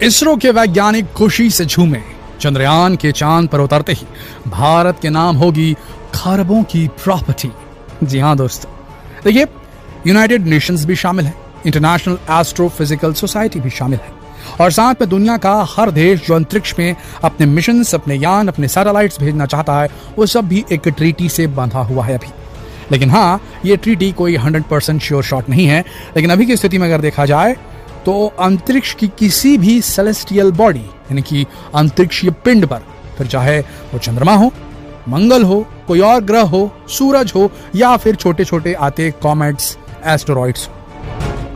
इसरो के वैज्ञानिक खुशी से झूमे। चंद्रयान के चांद पर उतरते ही भारत के नाम होगी खरबों की प्रॉपर्टी। जी हाँ दोस्तों, देखिए यूनाइटेड नेशंस भी शामिल है, इंटरनेशनल एस्ट्रोफिजिकल सोसाइटी भी शामिल है और साथ में दुनिया का हर देश जो अंतरिक्ष में अपने मिशन, अपने यान, अपने सैटेलाइट्स भेजना चाहता है वो सब भी एक ट्रीटी से बंधा हुआ है अभी। लेकिन हाँ, ये ट्रीटी कोई 100% श्योर शॉट नहीं है। लेकिन अभी की स्थिति में अगर देखा जाए तो अंतरिक्ष की किसी भी सेलेस्टियल बॉडी यानी कि अंतरिक्षीय पिंड पर, फिर चाहे वो चंद्रमा हो, मंगल हो, कोई और ग्रह हो, सूरज हो या फिर छोटे छोटे आते कॉमेट्स, एस्टेरॉइड्स,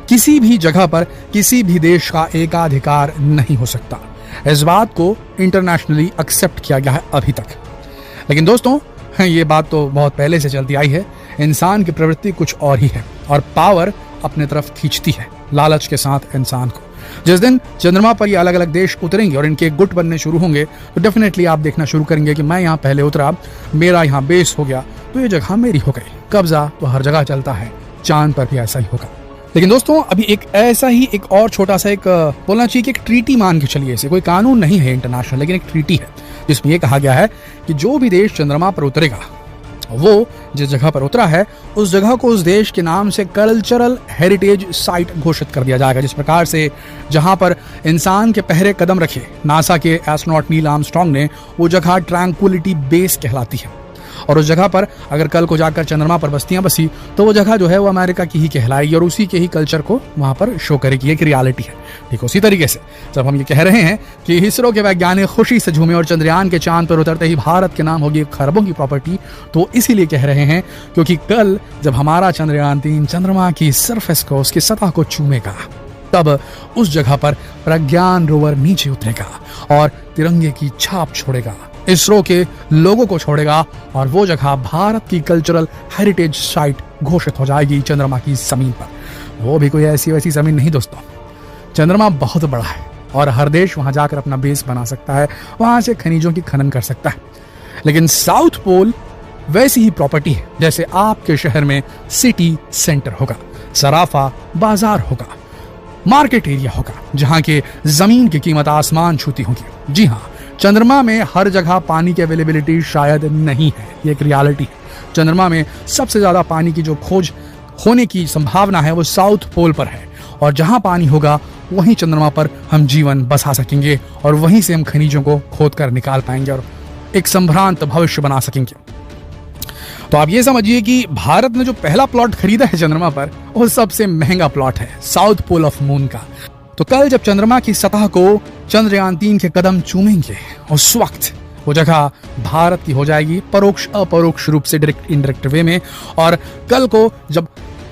किसी भी जगह पर किसी भी देश का एकाधिकार नहीं हो सकता। इस बात को इंटरनेशनली एक्सेप्ट किया गया है अभी तक। लेकिन दोस्तों, ये बात तो बहुत पहले से चलती आई है। इंसान की प्रवृत्ति कुछ और ही है और पावर अपने तरफ खींचती है लालच के साथ इंसान को। जिस दिन चंद्रमा पर ये अलग अलग देश उतरेंगे और इनके गुट बनने शुरू होंगे तो डेफिनेटली आप देखना शुरू करेंगे कि मैं यहाँ पहले उतरा, मेरा यहाँ बेस हो गया तो ये जगह मेरी हो गई। कब्जा तो हर जगह चलता है, चांद पर भी ऐसा ही होगा। लेकिन दोस्तों, अभी एक ऐसा ही एक और छोटा सा एक बोलना चाहिए कि एक ट्रीटी मान के चलिए, इसे कोई कानून नहीं है इंटरनेशनल, लेकिन एक ट्रीटी है जिसमें यह कहा गया है कि जो भी देश चंद्रमा पर उतरेगा वो जिस जगह पर उतरा है उस जगह को उस देश के नाम से कल्चरल हेरिटेज साइट घोषित कर दिया जाएगा। जिस प्रकार से जहां पर इंसान के पहले कदम रखे नासा के एस्ट्रोनॉट नील आर्मस्ट्रांग ने, वो जगह ट्रैंक्विलिटी बेस कहलाती है। और उस जगह पर अगर कल को जाकर चंद्रमा पर बस्तियां बसी तो वो जगह जो है वो अमेरिका की ही कहलाएगी और उसी के ही कल्चर को वहां पर शो करेगी। एक रियलिटी है। ठीक उसी तरीके से जब हम ये कह रहे हैं कि इसरो के वैज्ञानिक खुशी से झूमे और चंद्रयान के चांद पर उतरते ही भारत के नाम होगी खरबों की प्रॉपर्टी, तो इसीलिए कह रहे हैं क्योंकि कल जब हमारा चंद्रयान 3 चंद्रमा की सरफेस को, उसकी सतह को चूमेगा, तब उस जगह पर प्रज्ञान रोवर नीचे उतरेगा और तिरंगे की छाप छोड़ेगा, इसरो के लोगों को छोड़ेगा और वो जगह भारत की कल्चरल हेरिटेज साइट घोषित हो जाएगी चंद्रमा की जमीन पर। वो भी कोई ऐसी वैसी जमीन नहीं दोस्तों, चंद्रमा बहुत बड़ा है और हर देश वहां जाकर अपना बेस बना सकता है, वहां से खनिजों की खनन कर सकता है। लेकिन साउथ पोल वैसी ही प्रॉपर्टी है जैसे आपके शहर में सिटी सेंटर होगा, सराफा बाजार होगा, मार्केट एरिया होगा जहां के जमीन की कीमत आसमान छूती होगी। जी हाँ, चंद्रमा में हर जगह पानी की अवेलेबिलिटी शायद नहीं है, ये एक रियलिटी है। चंद्रमा में सबसे ज्यादा पानी की जो खोज होने की संभावना है वो साउथ पोल पर है और जहां पानी होगा वहीं चंद्रमा पर हम जीवन बसा सकेंगे और वहीं से हम खनिजों को खोद कर निकाल पाएंगे और एक संभ्रांत भविष्य बना सकेंगे। तो आप ये समझिए कि भारत ने जो पहला प्लॉट खरीदा है चंद्रमा पर वो सबसे महंगा प्लॉट है, साउथ पोल ऑफ मून का। तो कल जब चंद्रमा की सतह को चंद्रयान 3 के कदम चूमेंगे उस वक्त वो जगह भारत की हो जाएगी, परोक्ष अपरोक्ष रूप से, डायरेक्ट इनडायरेक्ट वे में। और कल को जब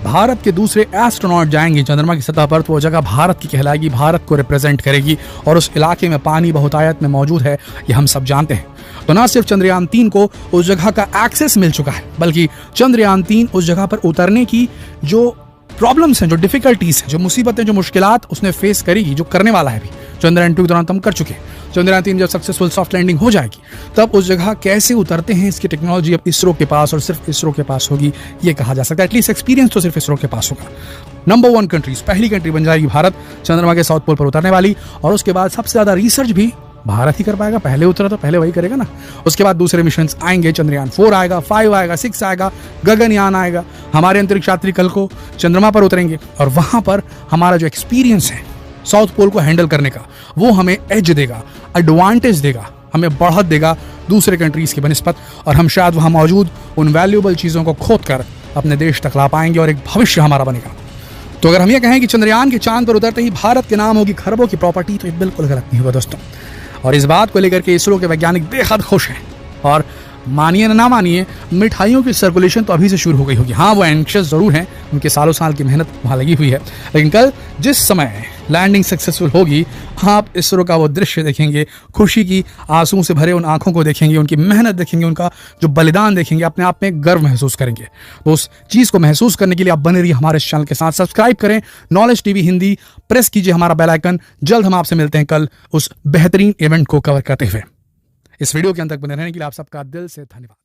भारत के दूसरे एस्ट्रोनॉट जाएंगे चंद्रमा की सतह पर तो वो जगह भारत की कहलाएगी, भारत को रिप्रेजेंट करेगी और उस इलाके में पानी बहुतायत में मौजूद है, ये हम सब जानते हैं। तो ना सिर्फ चंद्रयान 3 को उस जगह का एक्सेस मिल चुका है बल्कि चंद्रयान 3 उस जगह पर उतरने की जो प्रॉब्लम्स हैं, जो डिफिकल्टीज हैं, जो मुसीबतें, जो मुश्किलात उसने फेस करेगी, जो करने वाला है भी। चंद्रयान 2 के दौरान हम कर चुके हैं। चंद्रयान 3 जब सक्सेसफुल सॉफ्ट लैंडिंग हो जाएगी तब उस जगह कैसे उतरते हैं इसकी टेक्नोलॉजी अब इसरो के पास और सिर्फ इसरो के पास होगी, ये कहा जा सकता है। एटलीस्ट एक्सपीरियंस तो सिर्फ इसरो के पास होगा। नंबर 1 कंट्रीज, पहली कंट्री बन जाएगी भारत चंद्रमा के साउथ पोल पर उतरने वाली और उसके बाद सबसे ज्यादा रिसर्च भी भारत ही कर पाएगा। पहले उतरा तो पहले वही करेगा ना। उसके बाद दूसरे मिशन आएंगे, चंद्रयान 4 आएगा, 5 आएगा, 6 आएगा, गगनयान आएगा। हमारे अंतरिक्ष यात्री कल को चंद्रमा पर उतरेंगे और वहां पर हमारा जो एक्सपीरियंस है साउथ पोल को हैंडल करने का वो हमें एज देगा, एडवांटेज देगा, हमें बढ़त देगा दूसरे कंट्रीज की बनिस्बत और हम शायद वहां मौजूद उन वैल्यूएबल चीजों को खोद कर अपने देश तक ला पाएंगे और एक भविष्य हमारा बनेगा। तो अगर हम ये कहें कि चंद्रयान के चांद पर उतरते ही भारत के नाम होगी खरबों की प्रॉपर्टी तो ये बिल्कुल गलत नहीं होगा दोस्तों। और इस बात को लेकर के इसरो के वैज्ञानिक बेहद खुश हैं और मानिए ना मानिए मिठाइयों की सर्कुलेशन तो अभी से शुरू हो गई होगी। हाँ, वो एंक्शियस जरूर हैं, उनके सालों साल की मेहनत वहाँ लगी हुई है, लेकिन कल जिस समय लैंडिंग सक्सेसफुल होगी आप इसरो का वो दृश्य देखेंगे, खुशी की आंसू से भरे उन आंखों को देखेंगे, उनकी मेहनत देखेंगे, उनका जो बलिदान देखेंगे, अपने आप में गर्व महसूस करेंगे। तो उस चीज़ को महसूस करने के लिए आप बने रहिए हमारे इस चैनल के साथ, सब्सक्राइब करें नॉलेज टीवी हिंदी, प्रेस कीजिए हमारा बेल आइकन। जल्द हम आपसे मिलते हैं कल उस बेहतरीन इवेंट को कवर करते हुए। इस वीडियो के अंत तक बने रहने के लिए आप सबका दिल से धन्यवाद।